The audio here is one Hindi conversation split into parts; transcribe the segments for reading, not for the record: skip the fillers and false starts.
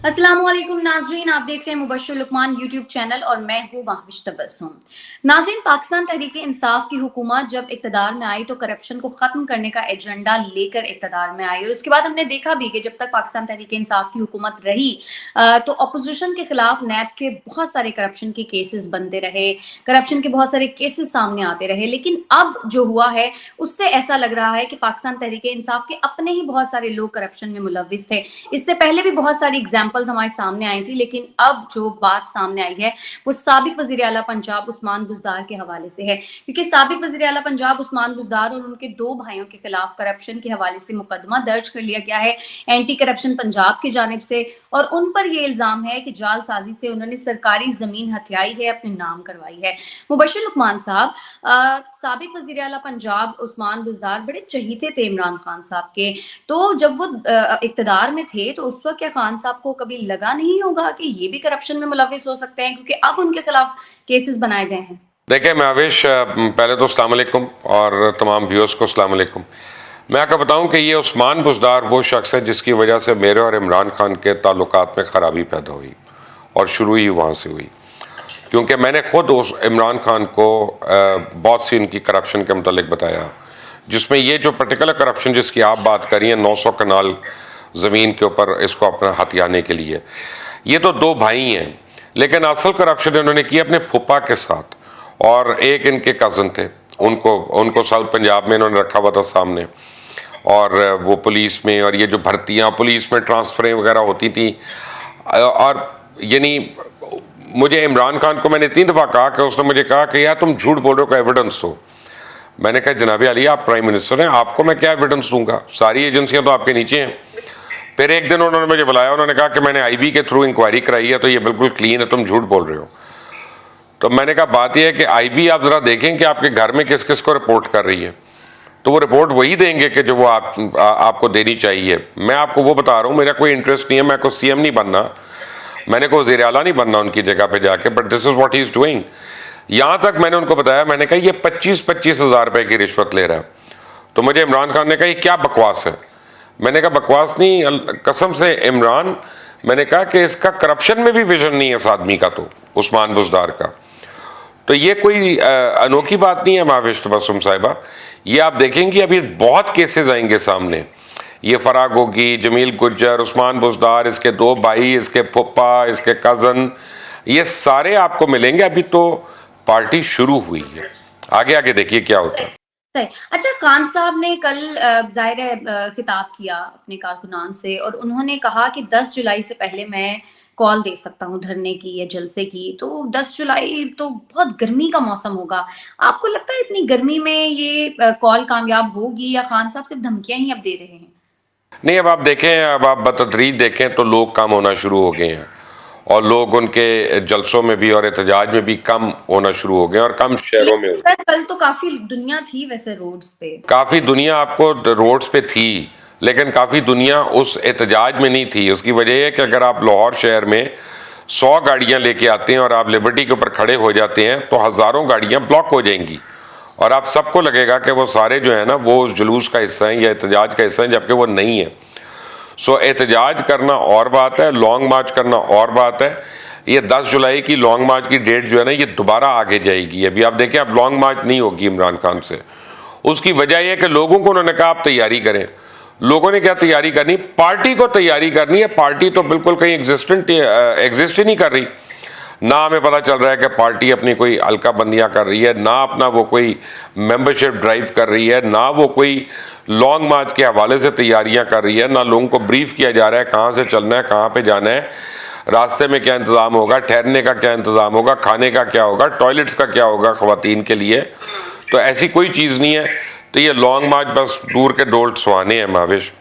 अस्सलामुअलैकुम नाज़रीन, आप देख रहे हैं मुबश्शिर लुकमान यूट्यूब चैनल और मैं हूं महविश तबस्सुम। नाज़रीन, पाकिस्तान तहरीक-ए-इंसाफ की हुकूमत जब इक़्तिदार में आई तो करप्शन को ख़त्म करने का एजेंडा लेकर इक़्तिदार में आई और उसके बाद हमने देखा भी कि जब तक पाकिस्तान तहरीक-ए-इंसाफ की हुकूमत रही तो अपोजिशन के खिलाफ नैब के बहुत सारे करप्शन के केसेस बनते रहे, करप्शन के बहुत सारे केसेस सामने आते रहे। लेकिन अब जो हुआ है उससे ऐसा लग रहा है कि पाकिस्तान तहरीक-ए-इंसाफ के अपने ही बहुत सारे लोग करप्शन में मुलव्विस थे। इससे पहले भी बहुत सारी एग्जाम्पल्स हमारे सामने आई थी, लेकिन अब जो बात सामने आई है वो साबिक वज़ीर आला पंजाब उस्मान बुज़दार के हवाले से है, क्योंकि साबिक वज़ीर आला पंजाब उस्मान बुज़दार और उनके 2 भाइयों के खिलाफ करप्शन के हवाले से मुकदमा दर्ज कर लिया गया है एंटी करप्शन पंजाब की जानिब से, और उन पर ये इल्जाम है कि जालसाजी से उन्होंने सरकारी जमीन हथियाई है, अपने नाम करवाई है। मुबश्शिर लुकमान साहब, साबिक वज़ीर आला पंजाब उस्मान बुज़दार बड़े चहीते थे इमरान खान साहब के, तो जब वो इक़्तिदार में थे तो उस वक़्त क्या खान साहब को कभी लगा नहीं होगा कि ये भी करप्शन में मुलव्विस हो सकते हैं, क्योंकि अब उनके खिलाफ केसेस बनाए गए हैं? देखिए महविश, पहले तो अस्सलाम वालेकुम और तमाम व्यूअर्स को अस्सलाम वालेकुम। मैं आपको बताऊं कि ये उस्मान बुज़दार वो शख्स है जिसकी वजह से मेरे और इमरान खान के ताल्लुकात में ख़राबी पैदा हुई और शुरू ही वहाँ से हुई, क्योंकि मैंने ख़ुद उस इमरान खान को बहुत सी इनकी करप्शन के मुतालिक बताया, जिसमें ये जो पर्टिकुलर करप्शन जिसकी आप बात करिए 900 कनाल ज़मीन के ऊपर इसको अपना हथियाने के लिए, ये तो 2 भाई हैं, लेकिन असल करप्शन इन्होंने की अपने फूफा के साथ, और एक इनके कज़न थे, उनको साउथ पंजाब में इन्होंने रखा हुआ था सामने, और वो पुलिस में, और ये जो भर्तियाँ पुलिस में ट्रांसफ़रें वगैरह होती थी, और यानी मुझे इमरान खान को मैंने 3 दफ़ा कहा कि उसने मुझे कहा कि यार तुम झूठ बोल रहे हो, का एविडेंस दो। मैंने कहा जनाब अली, आप प्राइम मिनिस्टर हैं, आपको मैं क्या एविडेंस दूंगा, सारी एजेंसियां तो आपके नीचे हैं। फिर एक दिन उन्होंने मुझे बुलाया, उन्होंने कहा कि मैंने आईबी के थ्रू इंक्वायरी कराई है, तो ये बिल्कुल क्लीन है, तुम झूठ बोल रहे हो। तो मैंने कहा बात यह है कि आईबी आप ज़रा देखें कि आपके घर में किस किस को रिपोर्ट कर रही है, तो वो रिपोर्ट वही देंगे कि जो वो आपको देनी चाहिए। मैं आपको वो बता रहा हूँ, मेरा कोई इंटरेस्ट नहीं है, मैं कोई सीएम नहीं बनना, मैंने कोई वज़ीर आला नहीं बनना उनकी जगह पे जाके, but this is what he is doing. यहाँ तक मैंने उनको बताया, मैंने कहा ये 25-25 हज़ार रुपये की रिश्वत ले रहा है। तो मुझे इमरान खान ने कहा ये क्या बकवास है। मैंने कहा बकवास नहीं, कसम से इमरान, मैंने कहा कि इसका करप्शन में भी विजन नहीं है इस आदमी का, तो उस्मान बुज़दार का। तो ये कोई अनोखी बात नहीं है महविश तबस्सुम साहिबा, ये आप देखेंगे अभी बहुत केसेस आएंगे सामने। ये फराग होगी, जमील गुज्जर, उस्मान बुज़दार, इसके 2 भाई, इसके फुप्पा, इसके कज़न, ये सारे आपको मिलेंगे। अभी तो पार्टी शुरू हुई है, आगे आगे देखिए क्या होता है। सही। अच्छा, खान साहब ने कल ज़ाहिर है खिताब किया अपने कारकुनान से और उन्होंने कहा कि 10 जुलाई से पहले मैं कॉल दे सकता हूँ धरने की या जलसे की। तो 10 जुलाई तो बहुत गर्मी का मौसम होगा। आपको लगता है इतनी गर्मी में ये कॉल कामयाब होगी या खान साहब सिर्फ धमकियाँ ही अब दे रहे हैं? नहीं, अब आप देखें, अब आप बतदरीज देखें तो लोग कम होना शुरू हो गए हैं, और लोग उनके जलसों में भी और एहतजाज में भी कम होना शुरू हो गए, और कम शहरों में। सर, कल तो काफी दुनिया थी वैसे रोड्स पे। काफ़ी दुनिया आपको रोड्स पे थी, लेकिन काफ़ी दुनिया उस एहतजाज में नहीं थी। उसकी वजह है कि अगर आप लाहौर शहर में 100 गाड़ियाँ लेके आते हैं और आप लिबर्टी के ऊपर खड़े हो जाते हैं, तो हज़ारों गाड़ियाँ ब्लॉक हो जाएंगी, और आप सबको लगेगा कि वो सारे जो है ना वो उस जुलूस का हिस्सा हैं या एहतजाज का हिस्सा हैं, जबकि वो नहीं है। सो एहतजाज करना और बात है, लॉन्ग मार्च करना और बात है। ये 10 जुलाई की लॉन्ग मार्च की डेट जो है ना, ये दोबारा आगे जाएगी। अभी आप देखें, अब लॉन्ग मार्च नहीं होगी इमरान खान से। उसकी वजह यह है कि लोगों को उन्होंने कहा आप तैयारी करें। लोगों ने क्या तैयारी करनी, पार्टी को तैयारी करनी है। पार्टी तो बिल्कुल कहीं एग्जिस्ट ही नहीं कर रही। ना हमें पता चल रहा है कि पार्टी अपनी कोई हल्का बंदियाँ कर रही है, ना अपना वो कोई मेंबरशिप ड्राइव कर रही है, ना वो कोई लॉन्ग मार्च के हवाले से तैयारियां कर रही है, ना लोगों को ब्रीफ किया जा रहा है कहाँ से चलना है, कहाँ पे जाना है, रास्ते में क्या इंतज़ाम होगा, ठहरने का क्या इंतज़ाम होगा, खाने का क्या होगा, टॉयलेट्स का क्या होगा ख़वातीन के लिए। तो ऐसी कोई चीज़ नहीं है। तो ये लॉन्ग मार्च बस दूर के डोल सुहाने हैं महविश।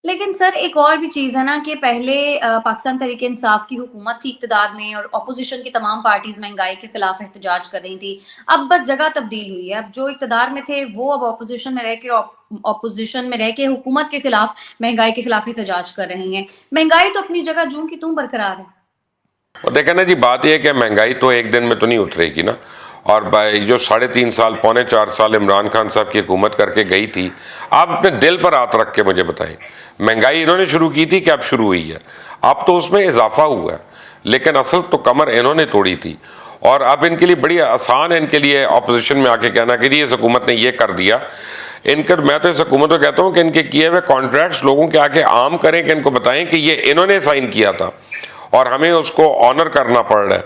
लेकिन सर, एक और भी चीज़ है ना कि पहले पाकिस्तान तहरीक-ए-इंसाफ की हुकूमत थी इक़्तिदार में और ऑपोज़िशन की तमाम पार्टीज़ महँगाई के खिलाफ एहतजाज कर रही थी। अब बस जगह तब्दील हुई है। अब जो इक़्तिदार में थे वो अब ऑपोज़िशन में रह के हुकूमत के खिलाफ, महँगाई के खिलाफ एहतजाज कर रहे हैं। महँगाई तो अपनी जगह जूं की त्यों बरकरार है। और देखें ना जी, बात यह है कि महंगाई तो एक दिन में तो नहीं उतरेगी ना, और जो 3.5 साल 3.25 साल इमरान खान साहब की हुकूमत करके गई थी, आप अपने दिल पर हाथ रख के मुझे बताएं, महंगाई इन्होंने शुरू की थी कि अब शुरू हुई है? अब तो उसमें इजाफा हुआ है, लेकिन असल तो कमर इन्होंने तोड़ी थी। और अब इनके लिए बड़ी आसान है इनके लिए अपोजिशन में आके कहना कि जी इस हुकूमत ने ये कर दिया। मैं तो इस हुकूमत को कहता हूँ कि इनके किए हुए कॉन्ट्रैक्ट्स लोगों के आके आम करें, कि इनको बताएं कि ये इन्होंने साइन किया था और हमें उसको ऑनर करना पड़ रहा है,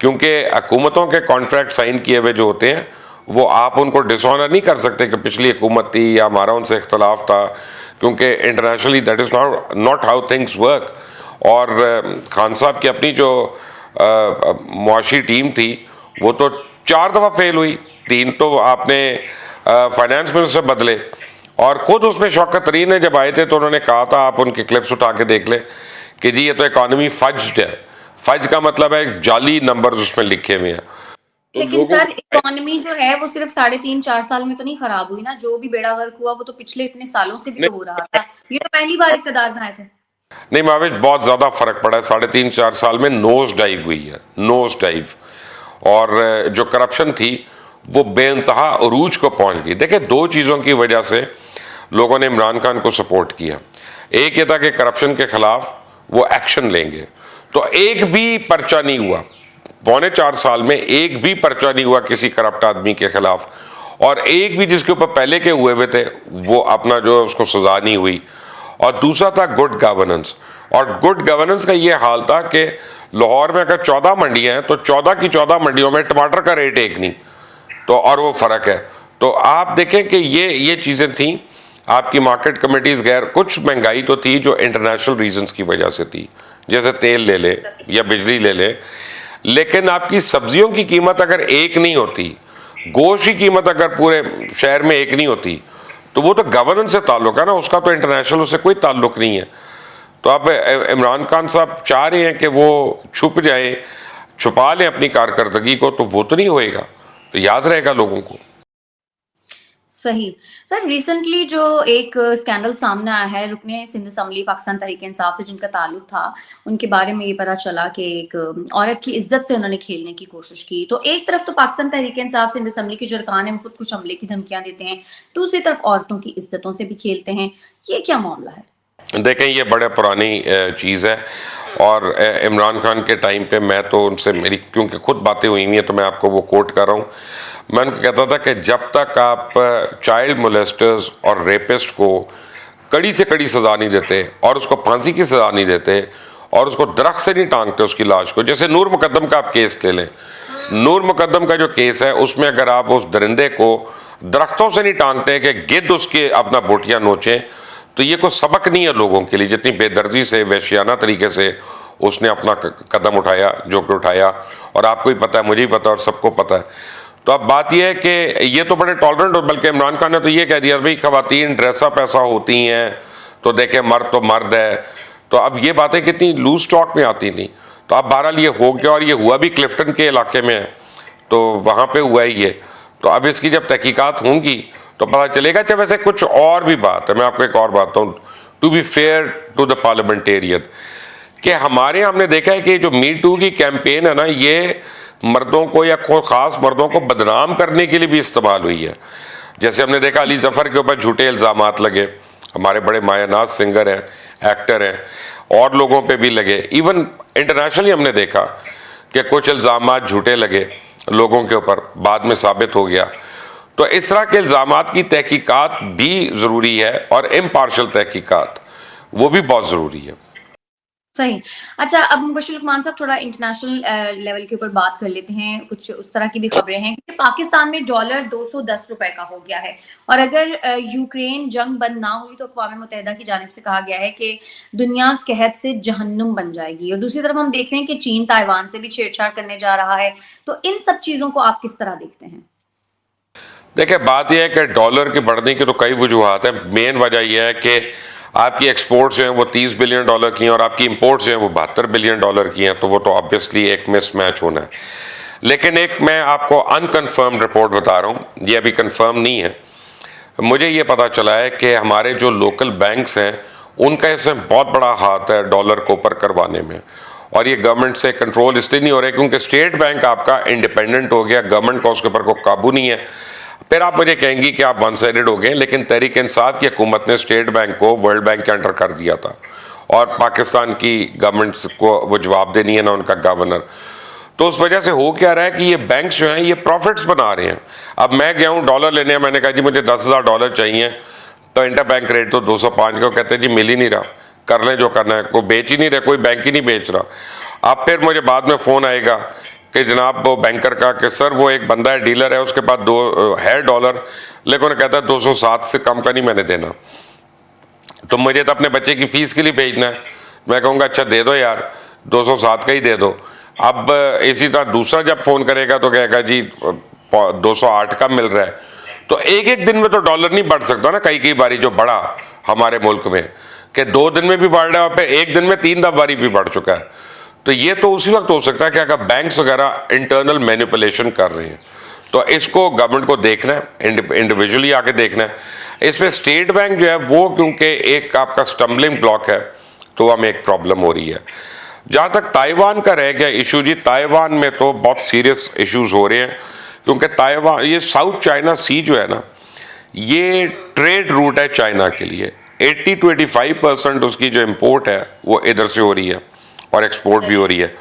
क्योंकि हुकूमतों के कॉन्ट्रैक्ट साइन किए हुए जो होते हैं वो आप उनको डिसऑनर नहीं कर सकते कि पिछली हुकूमत थी या हमारा उनसे इख्तलाफ था, क्योंकि internationally that is not how things work. और खान साहब की अपनी जो मुआशी टीम थी वो तो 4 दफ़ा फेल हुई, 3 तो आपने फाइनेंस मिनिस्टर बदले, और खुद उसमें शौकत तरीन ने जब आए थे तो उन्होंने कहा था, आप उनके क्लिप्स उठा के देख लें, कि जी ये तो इकॉनमी फज्ड है। फज का मतलब है जाली नंबर्स उसमें लिखे हुए हैं। तो लेकिन लोगों सर इकोनॉमी जो है वो सिर्फ 3.5-4 साल में तो नहीं खराब हुई ना, जो भी बेड़ा गर्क हुआ वो तो पिछले इतने सालों से भी तो हो रहा था। ये तो पहली बार इक़्तिदार में आए थे। नहीं महाविश, बहुत ज़्यादा फर्क पड़ा है। 3.5-4 साल में नोज डाइव हुई है, नोज डाइव। और जो करप्शन थी वो बेइंतहा अरूज को पहुंच गई। देखिए, 2 चीज़ों की वजह से लोगों ने इमरान खान को सपोर्ट किया। एक ये था कि करप्शन के खिलाफ वो एक्शन लेंगे, तो एक भी पर्चा नहीं हुआ 4.25 साल में, एक भी पर्चा नहीं हुआ किसी करप्ट आदमी के खिलाफ, और एक भी जिसके ऊपर पहले के हुए थे वो अपना जो है उसको सजा नहीं हुई। और दूसरा था गुड गवर्नेंस, और गुड गवर्नेंस का ये हाल था कि लाहौर में अगर 14 मंडियां हैं तो 14 की 14 मंडियों में टमाटर का रेट एक नहीं, तो और वो फर्क है। तो आप देखें कि ये चीज़ें थी। आपकी मार्केट कमेटीज गैर, कुछ महंगाई तो थी जो इंटरनेशनल रीजंस की वजह से थी, जैसे तेल ले ले या बिजली ले ले, लेकिन आपकी सब्जियों की कीमत अगर एक नहीं होती, गोश्त की कीमत अगर पूरे शहर में एक नहीं होती, तो वो तो गवर्नेंस से ताल्लुक है ना, उसका तो इंटरनेशनल उससे कोई ताल्लुक नहीं है। तो अब इमरान खान साहब चाह रहे हैं कि वो छुप जाए, छुपा लें अपनी कारकर्दगी को, तो वो तो नहीं होएगा, तो याद रहेगा लोगों को। सही। सर रिसेंटली जो एक स्कैंडल सामने आया है रुकने सिंध असम्बली पाकिस्तान तहरीक इंसाफ से जिनका ताल्लुक था, उनके बारे में ये पता चला कि एक औरत की इज्जत से उन्होंने खेलने की कोशिश की। तो एक तरफ तो पाकिस्तान तहरीक इंसाफ सिंध असम्बली के जो अरकान है वो खुद कुछ हमले की धमकियां देते हैं, दूसरी तरफ औरतों की इज्जतों से भी खेलते हैं। ये क्या मामला है? देखें, ये बड़े पुरानी चीज़ है, और इमरान खान के टाइम पे मैं तो उनसे, मेरी क्योंकि खुद बातें हुई हुई हैं तो मैं आपको वो कोट कर रहा हूँ। मैं उनको कहता था कि जब तक आप चाइल्ड मोलेस्टर्स और रेपिस्ट को कड़ी से कड़ी सज़ा नहीं देते, और उसको फांसी की सज़ा नहीं देते, और उसको दरख्त से नहीं टांगते उसकी लाश को, जैसे नूर मुकद्दम का आप केस ले लें। नूर मुकद्दम का जो केस है उसमें अगर आप उस दरिंदे को दरख्तों से नहीं टांगते कि गिद्ध उसके अपना बोटियाँ नोचें, तो ये कोई सबक नहीं है लोगों के लिए, जितनी बेदर्दी से वैश्याना तरीके से उसने अपना कदम उठाया जो कि उठाया। और आपको ही पता है, मुझे ही पता है, और सबको पता है। तो अब बात यह है कि ये तो बड़े टॉलरेंट, बल्कि इमरान खान ने तो ये कह दिया भाई खवातीन ड्रेसअप ऐसा होती हैं, तो देखें मर्द तो मर्द है। तो अब ये बातें कितनी लूज स्टॉक में आती थी। तो अब बहरहाल ये हो गया, और ये हुआ भी क्लिफ्टन के इलाके में है, तो वहाँ पे हुआ ही ये। तो अब इसकी जब तहकीकात होंगी तो पता चलेगा। अच्छा, वैसे कुछ और भी बात है, मैं आपको एक और बात बताऊँ, to be fair to the parliamentarian, कि हमारे हमने देखा है कि जो मी टू की कैंपेन है ना, ये मर्दों को या कोई ख़ास मर्दों को बदनाम करने के लिए भी इस्तेमाल हुई है। जैसे हमने देखा अली ज़फ़र के ऊपर झूठे इल्ज़ामात लगे, हमारे बड़े मायानाज सिंगर हैं, एक्टर हैं, और लोगों पे भी लगे। इवन इंटरनेशनली हमने देखा कि कुछ इल्ज़ामात झूठे लगे लोगों के ऊपर, बाद में साबित हो गया। तो इस तरह के इल्ज़ामात की तहकीकात भी ज़रूरी है, और इम्पार्शल तहकीकात वो भी बहुत ज़रूरी है। सही। अच्छा, अब मुबश्शिर लुकमान साहब थोड़ा इंटरनेशनल लेवल के ऊपर बात कर लेते हैं। कुछ उस तरह की भी खबरें हैं कि पाकिस्तान में डॉलर 210 रुपए का हो गया है, और अगर यूक्रेन जंग बंद ना हुई तो अक़वाम मुत्तहिदा की जानिब से कहा गया है कि दुनिया कहत से जहन्नुम बन जाएगी। और दूसरी तरफ हम देख रहे हैं कि चीन ताइवान से भी छेड़छाड़ करने जा रहा है। तो इन सब चीज़ों को आप किस तरह देखते हैं? देखिए, बात यह है कि डॉलर की बढ़ने की तो कई वजूहत हैं। मेन वजह यह है कि आपकी एक्सपोर्ट्स जो हैं वो 30 बिलियन डॉलर की हैं, और आपकी इंपोर्ट्स जो हैं वो 72 बिलियन डॉलर की हैं, तो वो तो ऑब्वियसली एक मिसमैच होना है। लेकिन एक मैं आपको अनकन्फर्म्ड रिपोर्ट बता रहा हूँ, ये अभी कन्फर्म नहीं है। मुझे ये पता चला है कि हमारे जो लोकल बैंक्स हैं उनका इसमें बहुत बड़ा हाथ है डॉलर को ऊपर करवाने में, और ये गवर्नमेंट से कंट्रोल इसलिए नहीं हो रहा है क्योंकि स्टेट बैंक आपका इंडिपेंडेंट हो गया, गवर्नमेंट का उसके ऊपर कोई काबू नहीं है। फिर आप मुझे कहेंगी कि आप वन साइडेड हो गए, लेकिन तहरीक इंसाफ की हुकूमत ने स्टेट बैंक को वर्ल्ड बैंक के अंडर कर दिया था और पाकिस्तान की गवर्नमेंट को वो जवाब देनी है ना उनका गवर्नर। तो उस वजह से हो क्या रहा है कि ये बैंक्स जो हैं ये प्रॉफिट्स बना रहे हैं। अब मैं गया हूँ डॉलर लेने, मैंने कहा जी मुझे $10,000 चाहिए, तो इंटर बैंक रेट तो 205 का कहते हैं जी मिल ही नहीं रहा, कर लें जो करना है, कोई बेच ही नहीं रहा, कोई बैंक ही नहीं बेच रहा। अब फिर मुझे बाद में फ़ोन आएगा कि जनाब वो बैंकर का कि सर वो एक बंदा है, डीलर है, उसके पास दो है डॉलर, लेकिन कहता है 207 से कम का नहीं मैंने देना, तो मुझे तो अपने बच्चे की फ़ीस के लिए भेजना है। मैं कहूँगा अच्छा दे दो यार, 207 का ही दे दो। अब इसी तरह दूसरा जब फ़ोन करेगा तो कहेगा जी 208 का मिल रहा है। तो एक एक दिन में तो डॉलर नहीं बढ़ सकता ना, कई बारी जो बढ़ा हमारे मुल्क में कि 2 दिन में भी बढ़ रहा है, फिर एक दिन में 3 बारी भी बढ़ चुका है। तो ये तो उसी वक्त हो सकता है कि अगर बैंक्स वगैरह इंटरनल मैनिपुलेशन कर रहे हैं, तो इसको गवर्नमेंट को देखना है, इंडिविजुअली आके देखना है। इसमें स्टेट बैंक जो है वो क्योंकि एक आपका स्टम्बलिंग ब्लॉक है, तो हमें एक प्रॉब्लम हो रही है। जहाँ तक ताइवान का रह गया इशू जी, ताइवान में तो बहुत सीरियस इश्यूज हो रहे हैं क्योंकि ताइवान, ये साउथ चाइना सी जो है ना, ये ट्रेड रूट है चाइना के लिए। 80 to 85% उसकी जो इम्पोर्ट है वो इधर से हो रही है और एक्सपोर्ट भी हो रही है।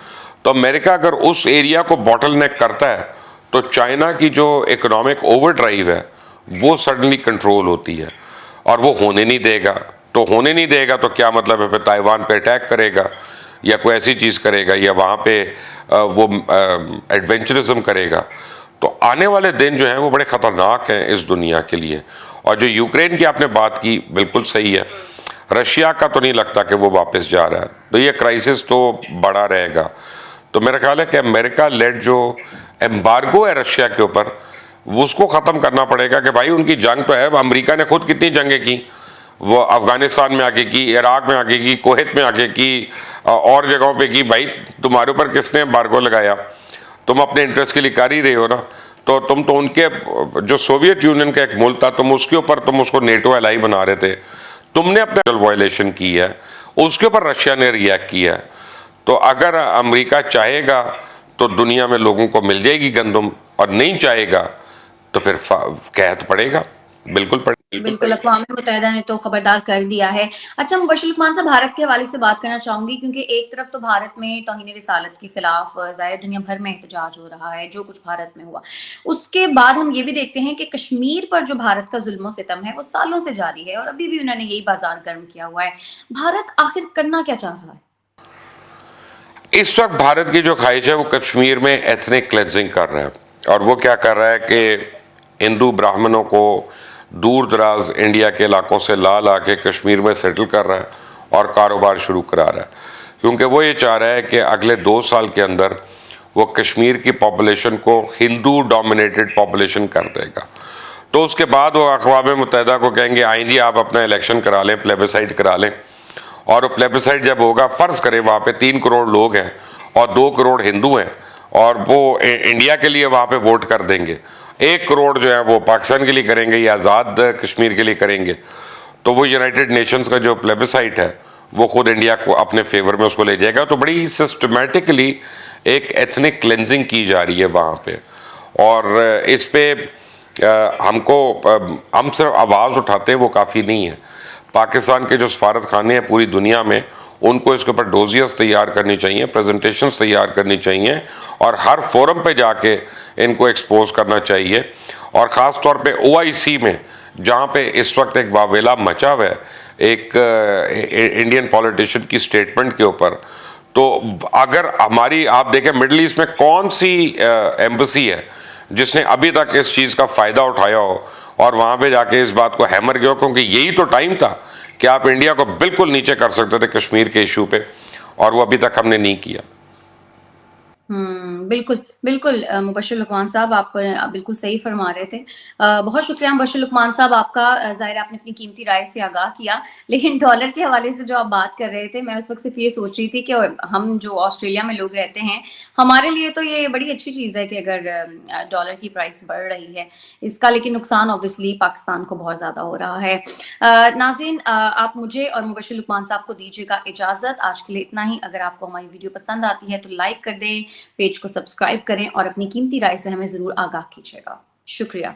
तो अमेरिका अगर उस एरिया को बॉटल नेक करता है तो चाइना की जो इकोनॉमिक ओवरड्राइव है वो सडनली कंट्रोल होती है और वो होने नहीं देगा। तो होने नहीं देगा तो क्या मतलब है, फिर ताइवान पे अटैक करेगा या कोई ऐसी चीज़ करेगा या वहाँ पे वो एडवेंचरिज्म करेगा। तो आने वाले दिन जो हैं वो बड़े ख़तरनाक हैं इस दुनिया के लिए। और जो यूक्रेन की आपने बात की बिल्कुल सही है, रशिया का तो नहीं लगता कि वो वापस जा रहा है, तो ये क्राइसिस तो बड़ा रहेगा। तो मेरा ख्याल है कि अमेरिका लेड जो एम्बार्गो है रशिया के ऊपर, वो उसको ख़त्म करना पड़ेगा कि भाई उनकी जंग तो है। अमेरिका ने खुद कितनी जंगें की, वो अफ़गानिस्तान में आके की, इराक में आके की, कुवैत में आके की, और जगहों पे की। भाई तुम्हारे ऊपर किसने एम्बार्गो लगाया? तुम अपने इंटरेस्ट के लिए कर ही रहे हो ना। तो तुम तो उनके जो सोवियत यूनियन का एक मुल्क था, तुम उसके ऊपर तुम उसको नेटो एलाई बना रहे थे, तुमने अपने वायलेशन की है, उसके ऊपर रशिया ने रिएक्ट किया है। तो अगर अमेरिका चाहेगा तो दुनिया में लोगों को मिल जाएगी गंदम, और नहीं चाहेगा तो फिर कहत पड़ेगा, बिल्कुल पड़ेगा। बिल्कुल, अक़वाम मुत्तहिदा ने तो खबरदार कर दिया है। अच्छा मुबश्शिर लुक़मान साहब, भारत के हवाले से बात करना चाहूँगी क्योंकि एक तरफ तो भारत में तौहीन रिसालत के खिलाफ ज़ाहिर दुनिया भर में एहतजाज हो रहा है, जो कुछ भारत में हुआ। उसके बाद हम ये भी देखते हैं कि कश्मीर पर जो भारत का ज़ुल्म-ओ-सितम है वो सालों से जारी है और अभी भी उन्होंने यही बाज़ार गर्म किया हुआ है। भारत आखिर करना क्या चाह रहा है? इस वक्त भारत की जो ख्वाहिश है वो कश्मीर में एथनिक क्लेंजिंग कर रहा है। और वो क्या कर रहा है कि हिंदू ब्राह्मणों को दूर दराज इंडिया के इलाकों से ला ला के कश्मीर में सेटल कर रहा है और कारोबार शुरू करा रहा है, क्योंकि वो ये चाह रहा है कि अगले 2 साल के अंदर वो कश्मीर की पॉपुलेशन को हिंदू डोमिनेटेड पॉपुलेशन कर देगा। तो उसके बाद वो अक़वाम मुत्तहिदा को कहेंगे आइंदी आप अपना इलेक्शन करा लें, प्लेबिसाइड करा लें। और वो प्लेबिसाइड जब होगा, फ़र्ज़ करें वहाँ पे 3 करोड़ लोग हैं और 2 करोड़ हिंदू हैं, और वो इंडिया के लिए वहाँ पे वोट कर देंगे। 1 करोड़ जो है वो पाकिस्तान के लिए करेंगे या आज़ाद कश्मीर के लिए करेंगे। तो वो यूनाइटेड नेशंस का जो प्लेबिसाइट है वो खुद इंडिया को अपने फेवर में उसको ले जाएगा। तो बड़ी सिस्टमेटिकली एक एथनिक क्लेंजिंग की जा रही है वहाँ पे। और इस पे हम सिर्फ आवाज़ उठाते हैं वो काफ़ी नहीं है। पाकिस्तान के जो सफारत खाने हैं पूरी दुनिया में, उनको इसके ऊपर डोजियर्स तैयार करनी चाहिए, प्रेजेंटेशंस तैयार करनी चाहिए और हर फोरम पे जाके इनको एक्सपोज करना चाहिए। और ख़ास तौर पे OIC में, जहाँ पे इस वक्त एक वावेला मचा हुआ है एक इंडियन पॉलिटिशियन की स्टेटमेंट के ऊपर, तो अगर हमारी आप देखें मिडल ईस्ट में कौन सी एम्बेसी है जिसने अभी तक इस चीज़ का फ़ायदा उठाया हो और वहाँ पे जाके इस बात को हैमर किया हो, क्योंकि यही तो टाइम था कि आप इंडिया को बिल्कुल नीचे कर सकते थे कश्मीर के इशू पे, और वो अभी तक हमने नहीं किया। बिल्कुल, बिल्कुल मुबश्शिर लुकमान साहब आप बिल्कुल सही फरमा रहे थे। बहुत शुक्रिया मुबश्शिर लुकमान साहब आपका ज़ाहिर है आपने अपनी कीमती राय से आगाह किया। लेकिन डॉलर के हवाले से जो आप बात कर रहे थे, मैं उस वक़्त सिर्फ़ ये सोच रही थी कि हम जो ऑस्ट्रेलिया में लोग रहते हैं, हमारे लिए तो ये बड़ी अच्छी चीज़ है कि अगर डॉलर की प्राइस बढ़ रही है। इसका लेकिन नुकसान ऑब्वियसली पाकिस्तान को बहुत ज़्यादा हो रहा है। नाज़रीन आप मुझे और मुबश्शिर लुकमान साहब को दीजिएगा इजाज़त। आज के लिए इतना ही। अगर आपको हमारी वीडियो पसंद आती है तो लाइक कर दें, पेज को सब्सक्राइब करें और अपनी कीमती राय से हमें ज़रूर आगाह कीजिएगा। शुक्रिया।